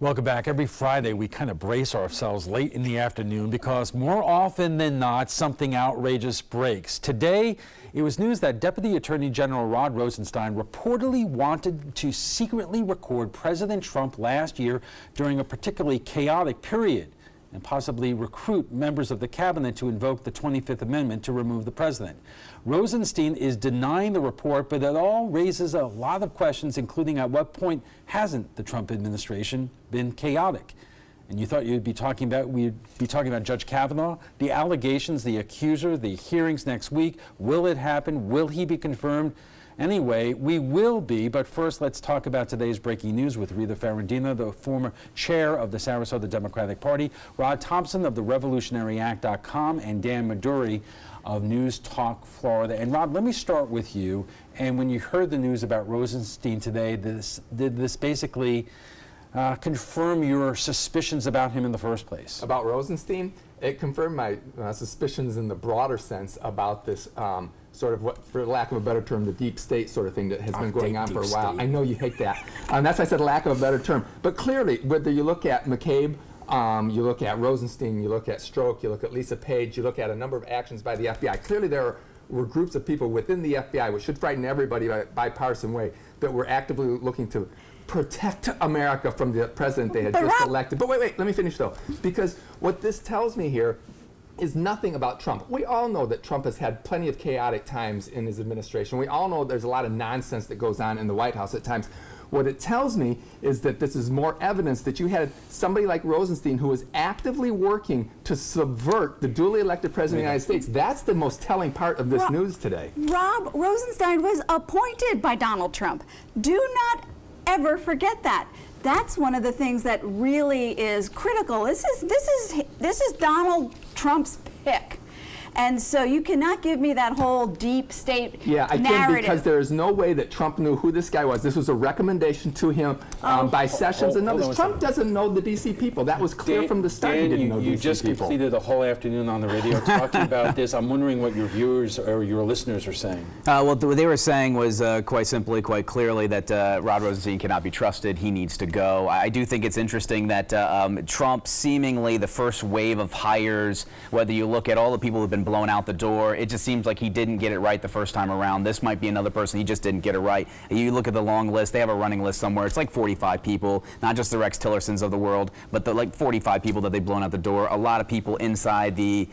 Welcome back. Every Friday, we kind of brace ourselves late in the afternoon because more often than not, something outrageous breaks. Today, it was news that Deputy Attorney General Rod Rosenstein reportedly wanted to secretly record President Trump last year during a particularly chaotic period and possibly recruit members of the cabinet to invoke the 25th Amendment to remove the president. Rosenstein is denying the report, but it all raises a lot of questions, including at what point hasn't the Trump administration been chaotic? And you thought we'd be talking about Judge Kavanaugh, the allegations, the accuser, the hearings next week. Will it happen? Will he be confirmed? Anyway, we will be, but first let's talk about today's breaking news with Rita Ferrandino, the former chair of the Sarasota Democratic Party, Rod Thompson of the RevolutionaryAct.com, and Dan Maduri of News Talk Florida. And Rod, let me start with you. And when you heard the news about Rosenstein today, did this basically confirm your suspicions about him in the first place? About Rosenstein? It confirmed my suspicions in the broader sense about this sort of, what, for lack of a better term, the deep state sort of thing that has been going on for a while. I know you hate that. That's why I said lack of a better term. But clearly, whether you look at McCabe, you look at Rosenstein, you look at Strzok, you look at Lisa Page, you look at a number of actions by the FBI. Clearly there were groups of people within the FBI, which should frighten everybody by a bipartisan way, that were actively looking to protect America from the president they had just elected. But wait, let me finish though. Because what this tells me here is nothing about Trump. We all know that Trump has had plenty of chaotic times in his administration. We all know there's a lot of nonsense that goes on in the White House at times. What it tells me is that this is more evidence that you had somebody like Rosenstein who was actively working to subvert the duly elected president of the United States. That's the most telling part of this news today. Rob, Rosenstein was appointed by Donald Trump. Do not ever forget that. That's one of the things that really is critical. This is Donald Trump's pick. And so you cannot give me that whole deep state narrative. Can, because there is no way that Trump knew who this guy was. This was a recommendation to him by Sessions and others. Trump doesn't know the D.C. people. That was clear from the start. He didn't know you DC just people. completed a whole afternoon on the radio talking about this. I'm wondering what your viewers or your listeners are saying. Well, what they were saying was quite simply, quite clearly, that Rod Rosenstein cannot be trusted. He needs to go. I do think it's interesting that Trump, seemingly the first wave of hires, whether you look at all the people who have been blown out the door, it just seems like he didn't get it right the first time around. This might be another person, he just didn't get it right. You look at the long list, they have a running list somewhere, it's like 45 people, not just the Rex Tillersons of the world, but the like 45 people that they've blown out the door, a lot of people inside the,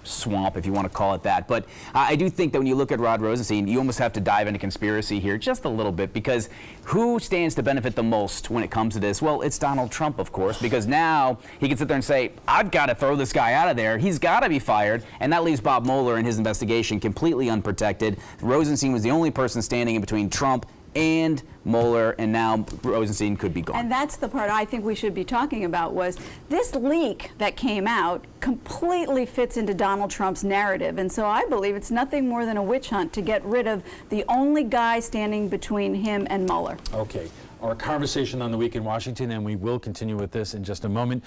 swamp, if you want to call it that. But I do think that when you look at Rod Rosenstein, you almost have to dive into conspiracy here just a little bit, because who stands to benefit the most when it comes to this? Well, it's Donald Trump, of course, because now he can sit there and say, I've got to throw this guy out of there, he's got to be fired, and that leaves Bob Mueller and his investigation completely unprotected. Rosenstein was the only person standing in between Trump and Mueller, and now Rosenstein could be gone. And that's the part I think we should be talking about, was this leak that came out completely fits into Donald Trump's narrative. And so I believe it's nothing more than a witch hunt to get rid of the only guy standing between him and Mueller. Okay, our conversation on the week in Washington, and we will continue with this in just a moment.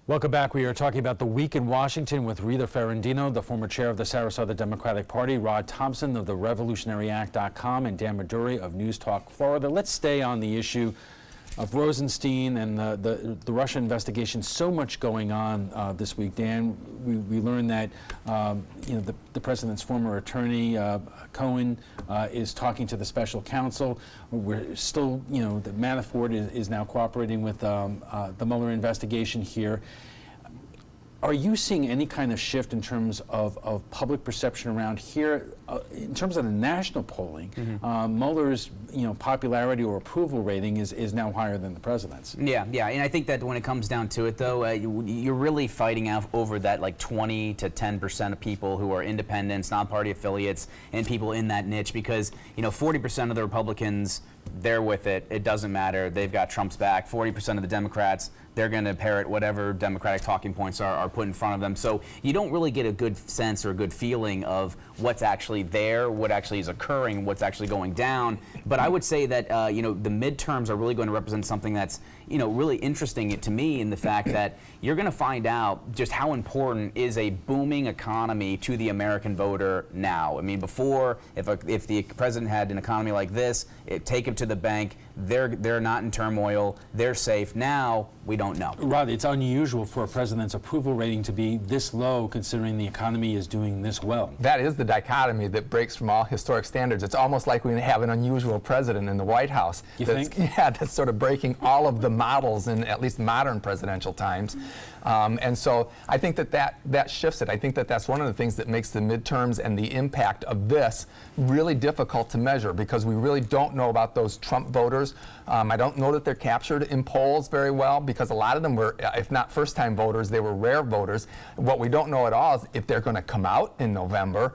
Welcome back. We are talking about the week in Washington with Rita Ferrandino, the former chair of the Sarasota Democratic Party, Rod Thompson of the RevolutionaryAct.com, and Dan Maduri of News Talk Florida. Let's stay on the issue of Rosenstein and the Russia investigation. So much going on this week, Dan. We learned that the president's former attorney Cohen is talking to the special counsel. We're still, the Manafort is now cooperating with the Mueller investigation here. Are you seeing any kind of shift in terms of public perception around here? In terms of the national polling, Mueller's popularity or approval rating is now higher than the president's. Yeah, and I think that when it comes down to it, though, you're really fighting out over that like 20 to 10% of people who are independents, non-party affiliates, and people in that niche, because 40% of the Republicans, they're with it. It doesn't matter. They've got Trump's back. 40% of the Democrats, they're going to parrot whatever Democratic talking points are put in front of them. So you don't really get a good sense or a good feeling of what's actually there, what actually is occurring, what's actually going down. But I would say that the midterms are really going to represent something that's really interesting to me in the fact that you're going to find out just how important is a booming economy to the American voter now. I mean, before, if the president had an economy like this, take him to the bank, they're not in turmoil, they're safe. Now, we don't know. Rod, it's unusual for a president's approval rating to be this low considering the economy is doing this well. That is the dichotomy that breaks from all historic standards. It's almost like we have an unusual president in the White House. You think? Yeah, that's sort of breaking all of the models in at least modern presidential times. And so I think that shifts it. I think that's one of the things that makes the midterms and the impact of this really difficult to measure, because we really don't know about those Trump voters. I don't know that they're captured in polls very well, because a lot of them were, if not first-time voters, they were rare voters. What we don't know at all is if they're going to come out in November,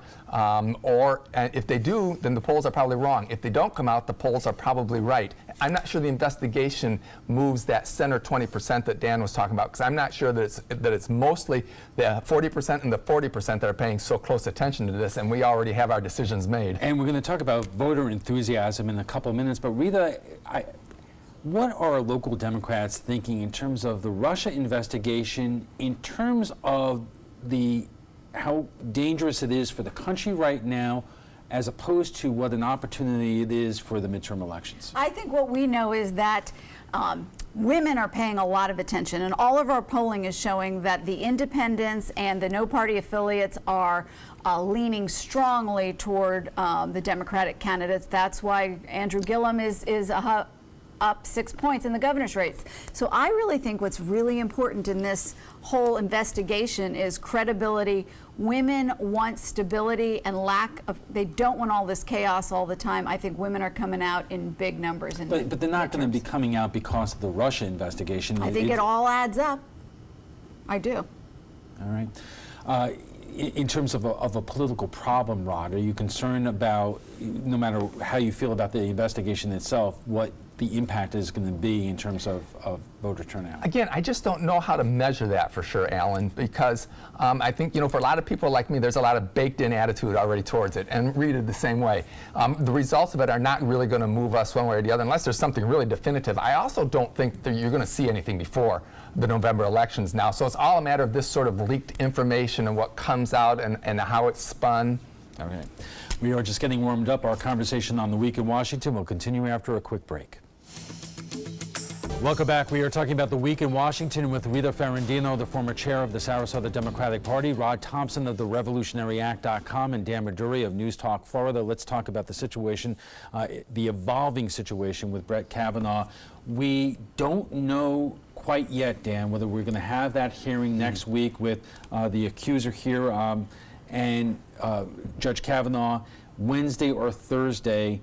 or if they do, then the polls are probably wrong. If they don't come out, the polls are probably right. I'm not sure the investigation moves that center 20% that Dan was talking about, because I'm not sure that it's mostly the 40% and the 40% that are paying so close attention to this, and we already have our decisions made. And we're going to talk about voter enthusiasm in a couple of minutes, but Rita, what are local Democrats thinking in terms of the Russia investigation, in terms of how dangerous it is for the country right now, as opposed to what an opportunity it is for the midterm elections? I think what we know is that women are paying a lot of attention, and all of our polling is showing that the independents and the no-party affiliates are leaning strongly toward the Democratic candidates. That's why Andrew Gillum is up 6 points in the governor's race. So I really think what's really important in this whole investigation is credibility. Women want stability and they don't want all this chaos all the time. I think women are coming out in big numbers. But they're not going to be coming out because of the Russia investigation. I think it all adds up. I do. All right. In terms of a political problem, Rod, are you concerned about, no matter how you feel about the investigation itself, what the impact is going to be in terms of voter turnout? Again, I just don't know how to measure that for sure, Alan, because I think, for a lot of people like me, there's a lot of baked-in attitude already towards it, and Rita the same way. The results of it are not really going to move us one way or the other unless there's something really definitive. I also don't think that you're going to see anything before the November elections now, so it's all a matter of this sort of leaked information and what comes out and how it's spun. Okay. We are just getting warmed up. Our conversation on the week in Washington will continue after a quick break. Welcome back. We are talking about the week in Washington with Rita Ferrandino, the former chair of the Sarasota Democratic Party, Rod Thompson of the RevolutionaryAct.com, and Dan Meduri of News Talk Florida. Let's talk about the situation, the evolving situation with Brett Kavanaugh. We don't know quite yet, Dan, whether we're going to have that hearing next week with the accuser here and Judge Kavanaugh, Wednesday or Thursday.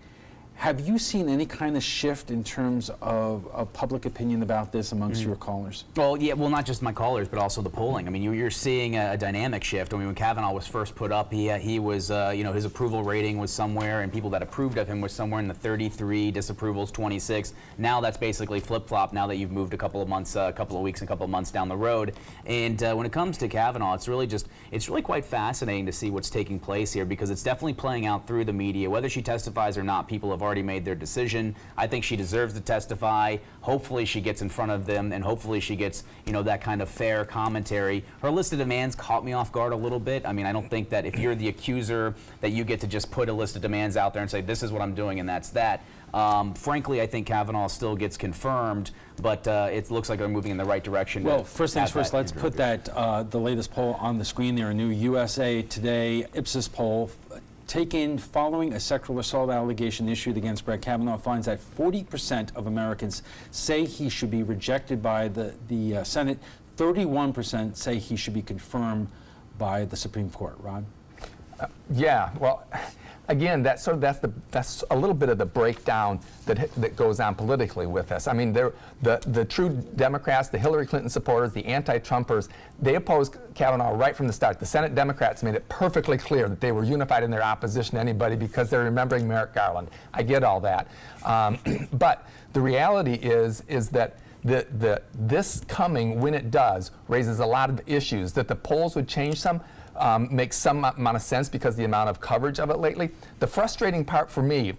Have you seen any kind of shift in terms of public opinion about this amongst your callers? Well, yeah, not just my callers, but also the polling. I mean, you're seeing a dynamic shift. I mean, when Kavanaugh was first put up, he was, his approval rating was somewhere, and people that approved of him was somewhere in the 33, disapprovals 26. Now that's basically flip-flop. Now that you've moved a couple of months, a couple of weeks, a couple of months down the road, and when it comes to Kavanaugh, it's really quite fascinating to see what's taking place here, because it's definitely playing out through the media. Whether she testifies or not, people have already made their decision. I think she deserves to testify. Hopefully she gets in front of them, and hopefully she gets, that kind of fair commentary. Her list of demands caught me off guard a little bit. I mean, I don't think that if you're the accuser that you get to just put a list of demands out there and say, this is what I'm doing and that's that. Frankly, I think Kavanaugh still gets confirmed, but it looks like they're moving in the right direction. Well, first things first, let's put that the latest poll on the screen there, a new USA Today Ipsos poll taken following a sexual assault allegation issued against Brett Kavanaugh finds that 40% of Americans say he should be rejected by the Senate. 31% say he should be confirmed by the Supreme Court. Rod? Yeah, well, again, that's a little bit of the breakdown that goes on politically with us. I mean, the true Democrats, the Hillary Clinton supporters, the anti-Trumpers, they opposed Kavanaugh right from the start. The Senate Democrats made it perfectly clear that they were unified in their opposition to anybody because they're remembering Merrick Garland. I get all that. But the reality is that this coming, when it does, raises a lot of issues that the polls would change some. Makes some amount of sense because of the amount of coverage of it lately. The frustrating part for me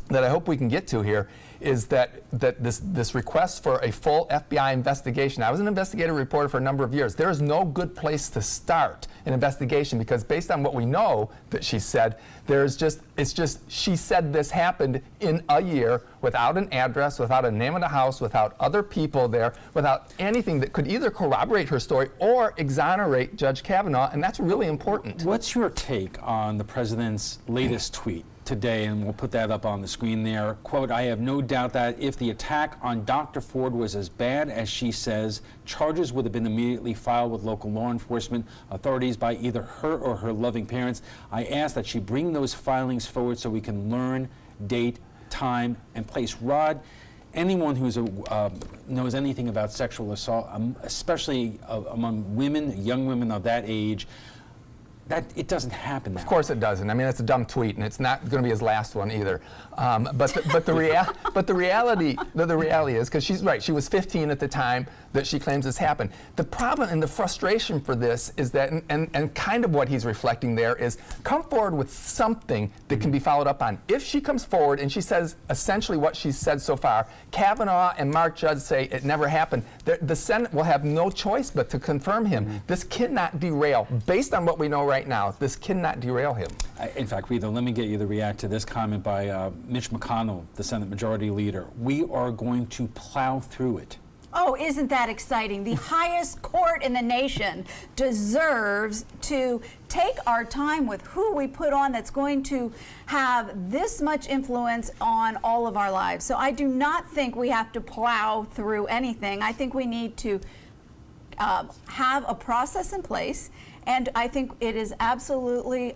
that I hope we can get to here is that this request for a full FBI investigation. I was an investigative reporter for a number of years. There is no good place to start an investigation because based on what we know that she said, she said this happened in a year without an address, without a name of the house, without other people there, without anything that could either corroborate her story or exonerate Judge Kavanaugh, and that's really important. What's your take on the president's latest tweet today, and we'll put that up on the screen there? Quote, "I have no doubt that if the attack on Dr. Ford was as bad as she says, charges would have been immediately filed with local law enforcement authorities by either her or her loving parents. I ask that she bring those filings forward so we can learn date, time, and place." Rod, anyone who knows anything about sexual assault, especially among women, young women of that age, that it doesn't happen now. Of course it doesn't. I mean, it's a dumb tweet, and it's not going to be his last one either. But the reality is, because she's right, she was 15 at the time that she claims this happened. The problem and the frustration for this is that, and kind of what he's reflecting there is, come forward with something that can be followed up on. If she comes forward and she says essentially what she's said so far, Kavanaugh and Mark Judge say it never happened, the Senate will have no choice but to confirm him. This cannot derail, based on what we know right now, this cannot derail him. In fact, Rita, let me get you to react to this comment by Mitch McConnell, the Senate Majority Leader. "We are going to plow through it." Oh, isn't that exciting? The highest court in the nation deserves to take our time with who we put on that's going to have this much influence on all of our lives. So I do not think we have to plow through anything. I think we need to have a process in place. And I think it is absolutely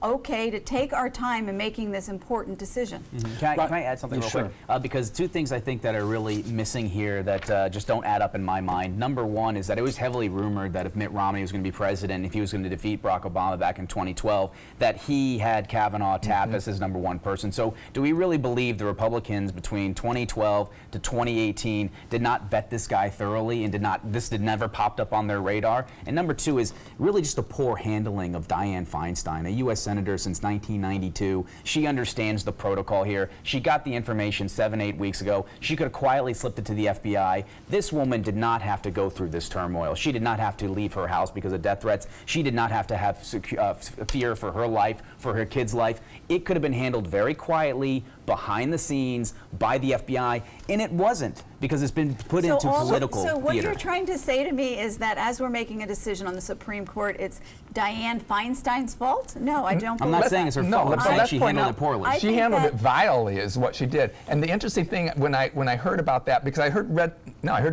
okay to take our time in making this important decision. Can I add something real quick? Because two things I think that are really missing here that just don't add up in my mind. Number one is that it was heavily rumored that if Mitt Romney was going to be president, if he was going to defeat Barack Obama back in 2012, that he had Kavanaugh tapped as his number one person. So do we really believe the Republicans between 2012 to 2018 did not vet this guy thoroughly and this never popped up on their radar? And number two is really just the poor handling of Dianne Feinstein, a U.S. Senator since 1992. She understands the protocol here. She got the information 7-8 weeks ago. She could have quietly slipped it to the FBI. This woman did not have to go through this turmoil. She did not have to leave her house because of death threats. She did not have to have fear for her life, for her kid's life. It could have been handled very quietly, behind the scenes, by the FBI, and it wasn't, because it's been put into political So what theater. you're trying to say to me is that as we're making a decision on the Supreme Court, it's Dianne Feinstein's fault? No, I don't believe I'm not saying it's her fault. I'm saying she handled it poorly. She handled it vilely is what she did. And the interesting thing when I heard about that, because I heard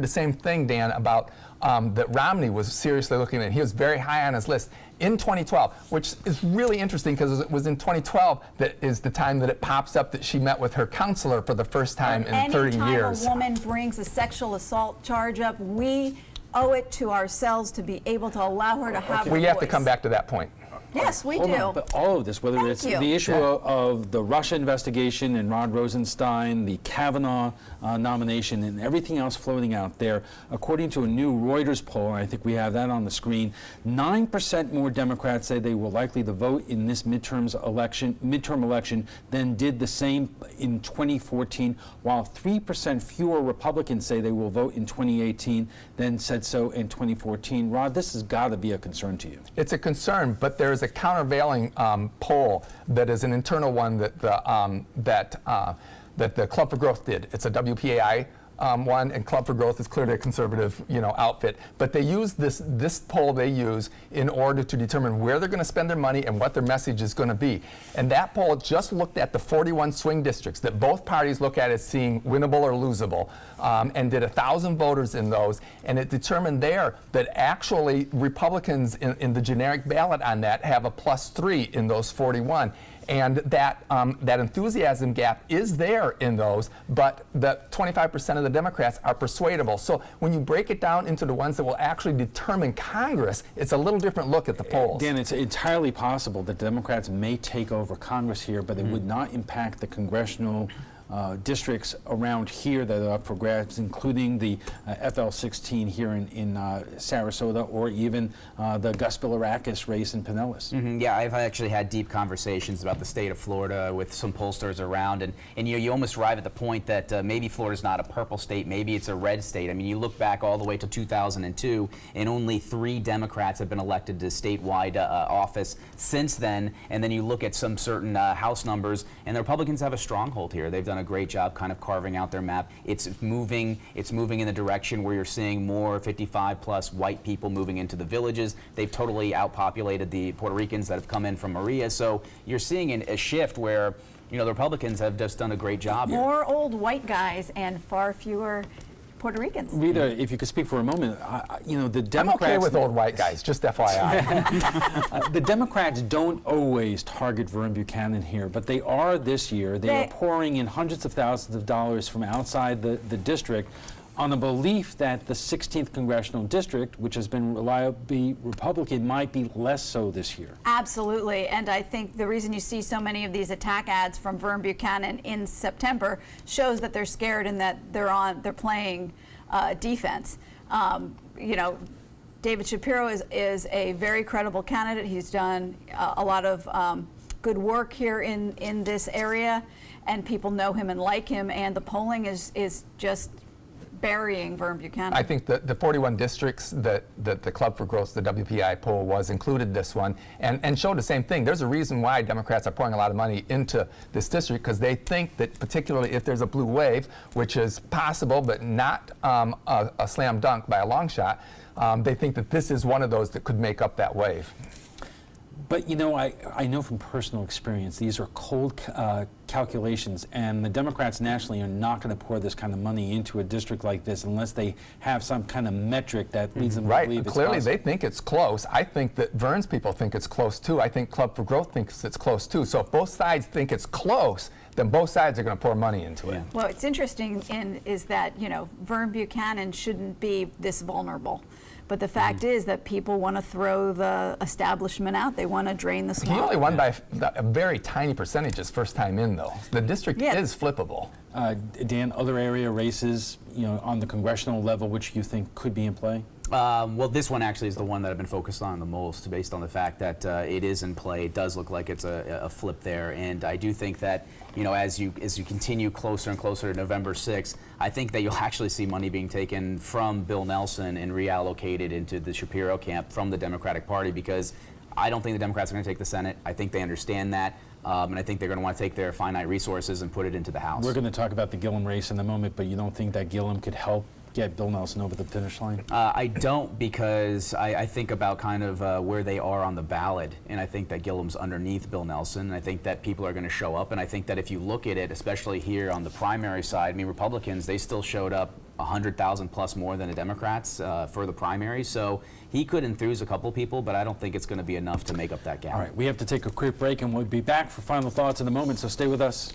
the same thing, Dan, about that Romney was seriously looking at. He was very high on his list in 2012, which is really interesting because it was in 2012 that is the time that it pops up that she met with her counselor for the first time in 30 years. Anytime a woman brings a sexual assault charge up, we owe it to ourselves to be able to allow her to have her We have to voice. come back to that point. Yes, we Hold do. on, but all of this, whether Thank it's you. the issue of the Russia investigation and Rod Rosenstein, the Kavanaugh nomination, and everything else floating out there, according to a new Reuters poll, and I think we have that on the screen, 9% more Democrats say they will likely to vote in this midterm election than did the same in 2014, while 3% fewer Republicans say they will vote in 2018 than said so in 2014. Rod, this has got to be a concern to you. It's a concern, but there is a countervailing poll that is an internal one that the Club for Growth did. It's a WPAI one, and Club for Growth is clearly a conservative, outfit. But they use this poll they use in order to determine where they're going to spend their money and what their message is going to be. And that poll just looked at the 41 swing districts that both parties look at as seeing winnable or losable, and did 1,000 voters in those. And it determined there that actually Republicans in the generic ballot on that have a +3 in those 41. And that enthusiasm gap is there in those, but the 25% of the Democrats are persuadable. So when you break it down into the ones that will actually determine Congress, it's a little different look at the polls. Dan, it's entirely possible that Democrats may take over Congress here, but it would not impact the congressional districts around here that are up for grabs, including the FL16 here in Sarasota, or even the Gus Bilirakis race in Pinellas. Yeah, I've actually had deep conversations about the state of Florida with some pollsters around, and you almost arrive at the point that maybe Florida's not a purple state, maybe it's a red state. I mean, you look back all the way to 2002, and only 3 Democrats have been elected to statewide office since then, and then you look at some certain House numbers, and the Republicans have a stronghold here. They've done a great job kind of carving out their map. It's moving in the direction where you're seeing more 55-plus white people moving into the villages. They've totally outpopulated the Puerto Ricans that have come in from Maria. So you're seeing a shift where, the Republicans have just done a great job here. More old white guys and far fewer Puerto Ricans. Rita, if you could speak for a moment, the Democrats... I'm okay with old white guys, just FYI. The Democrats don't always target Vern Buchanan here, but they are this year. They are pouring in hundreds of thousands of dollars from outside the district on the belief that the 16th congressional district, which has been reliably Republican, might be less so this year. Absolutely, and I think the reason you see so many of these attack ads from Vern Buchanan in September shows that they're scared and that they're playing defense. David Shapiro is a very credible candidate. He's done a lot of good work here in this area, and people know him and like him, and the polling is just burying Vern Buchanan. I think the 41 districts that the Club for Growth, the WPI poll was, included this one and showed the same thing. There's a reason why Democrats are pouring a lot of money into this district, because they think that particularly if there's a blue wave, which is possible but not a slam dunk by a long shot, they think that this is one of those that could make up that wave. But I know from personal experience, these are cold calculations, and the Democrats nationally are not going to pour this kind of money into a district like this unless they have some kind of metric that leads them to believe it's Clearly possible. they think it's close. I think that Vern's people think it's close too. I think Club for Growth thinks it's close too. So if both sides think it's close, then both sides are going to pour money into it. Well, what's interesting is that, Vern Buchanan shouldn't be this vulnerable. But the fact is that people want to throw the establishment out. They want to drain the swamp. He only won by a very tiny percentage his first time in, though. The district is flippable. Dan, other area races, on the congressional level, which you think could be in play? Well, this one actually is the one that I've been focused on the most, based on the fact that it is in play. It does look like it's a flip there, and I do think that as you continue closer and closer to November 6th, I think that you'll actually see money being taken from Bill Nelson and reallocated into the Shapiro camp from the Democratic Party, because I don't think the Democrats are going to take the Senate. I think they understand that. And I think they're going to want to take their finite resources and put it into the House. We're going to talk about the Gillum race in a moment, but you don't think that Gillum could help get Bill Nelson over the finish line? I don't, because I think about kind of where they are on the ballot, and I think that Gillum's underneath Bill Nelson, and I think that people are going to show up, and I think that if you look at it, especially here on the primary side, Republicans, they still showed up 100,000 plus more than the Democrats for the primary, so he could enthuse a couple people, but I don't think it's going to be enough to make up that gap. All right, we have to take a quick break, and we'll be back for final thoughts in a moment, so stay with us.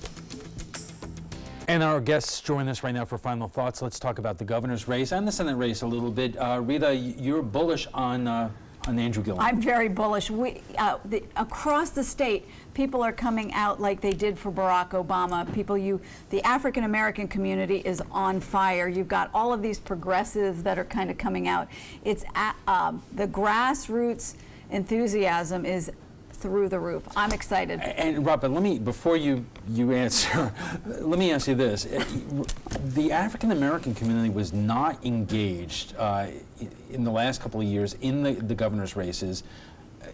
And our guests join us right now for final thoughts. Let's talk about the governor's race and the Senate race a little bit. Rita, you're bullish on Andrew Gillum. I'm very bullish. Across the state, people are coming out like they did for Barack Obama. The African American community is on fire. You've got all of these progressives that are kind of coming out. It's the grassroots enthusiasm is through the roof. I'm excited. And Rob, but before you answer, let me ask you this. The African American community was not engaged in the last couple of years in the governor's races.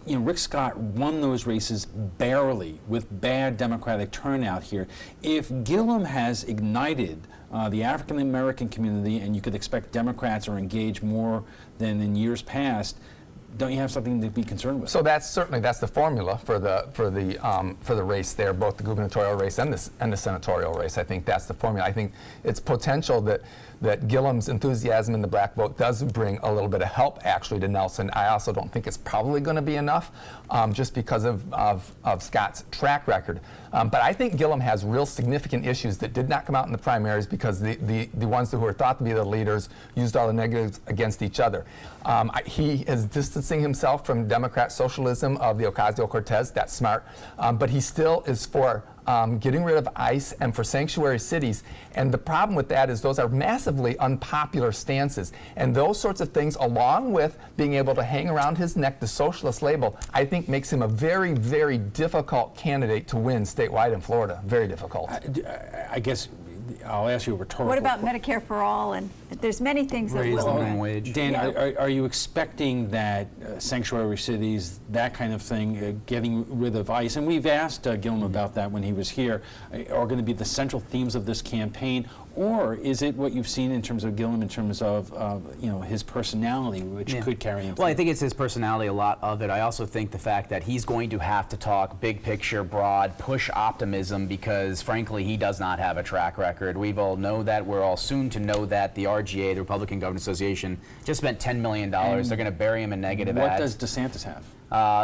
Rick Scott won those races barely with bad Democratic turnout here. If Gillum has ignited the African American community, and you could expect Democrats are engaged more than in years past, don't you have something to be concerned with? So that's the formula for the race there, both the gubernatorial race and the senatorial race. I think that's the formula. I think it's potential that Gillum's enthusiasm in the black vote does bring a little bit of help actually to Nelson. I also don't think it's probably going to be enough, just because of Scott's track record. But I think Gillum has real significant issues that did not come out in the primaries, because the ones who are thought to be the leaders used all the negatives against each other. He is distancing himself from Democrat socialism of the Ocasio-Cortez. That's smart. But he still is for getting rid of ICE, and for sanctuary cities. And the problem with that is those are massively unpopular stances. And those sorts of things, along with being able to hang around his neck the socialist label, I think makes him a very, very difficult candidate to win statewide in Florida. Very difficult. I guess I'll ask you a rhetorical What about Medicare for all? And there's many things that Raise will. the minimum wage. Dan, Yeah. are you expecting that sanctuary cities, that kind of thing, getting rid of ICE, and we've asked Gillum about that when he was here, are going to be the central themes of this campaign, or is it what you've seen in terms of Gillum, in terms of his personality, which could carry him? Well, I think it's his personality, a lot of it. I also think the fact that he's going to have to talk big picture, broad, push optimism, because frankly, he does not have a track record. We've all know that. We're all soon to know that. The RGA, the Republican Government Association, just spent $10 million. They're going to bury him in negative ads. What does DeSantis have?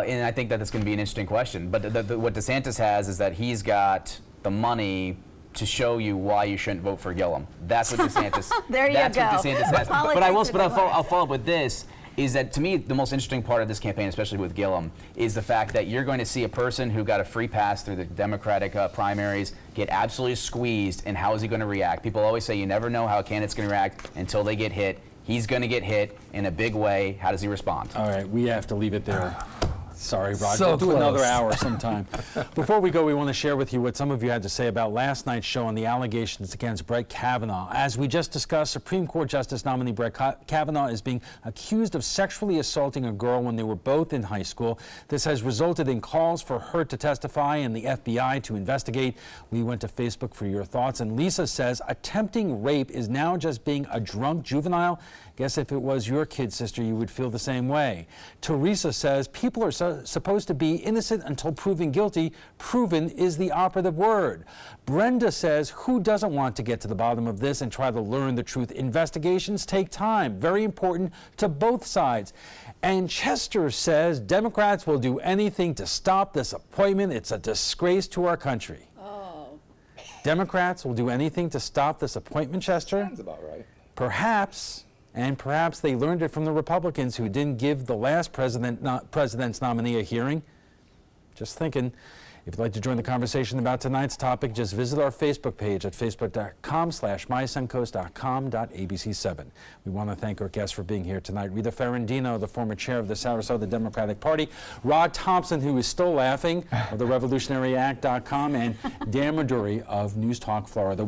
And I think that that's going to be an interesting question. But what DeSantis has is that he's got the money to show you why you shouldn't vote for Gillum. That's what DeSantis. There you that's go. what DeSantis has. But Politics I'll follow up with this. Is that, to me, the most interesting part of this campaign, especially with Gillum, is the fact that you're going to see a person who got a free pass through the Democratic primaries get absolutely squeezed, and how is he going to react? People always say you never know how a candidate's going to react until they get hit. He's going to get hit in a big way. How does he respond? All right, we have to leave it there. Sorry, Roger. So We'll do another close. hour sometime. Before we go, we want to share with you what some of you had to say about last night's show on the allegations against Brett Kavanaugh. As we just discussed, Supreme Court Justice nominee Brett Kavanaugh is being accused of sexually assaulting a girl when they were both in high school. This has resulted in calls for her to testify and the FBI to investigate. We went to Facebook for your thoughts, and Lisa says attempting rape is now just being a drunk juvenile. Guess if it was your kid, sister, you would feel the same way. Teresa says people are supposed to be innocent until proven guilty. Proven is the operative word. Brenda says, who doesn't want to get to the bottom of this and try to learn the truth? Investigations take time. Very important to both sides. And Chester says Democrats will do anything to stop this appointment. It's a disgrace to our country. Oh. Democrats will do anything to stop this appointment, Chester? Sounds about right. Perhaps. And perhaps they learned it from the Republicans who didn't give the last president's nominee a hearing. Just thinking. If you'd like to join the conversation about tonight's topic, just visit our Facebook page at facebook.com/mysuncoast.com.abc7. We want to thank our guests for being here tonight. Rita Ferrandino, the former chair of the Sarasota Democratic Party, Rod Thompson, who is still laughing, of the RevolutionaryAct.com, and Dan Maduri of News Talk Florida.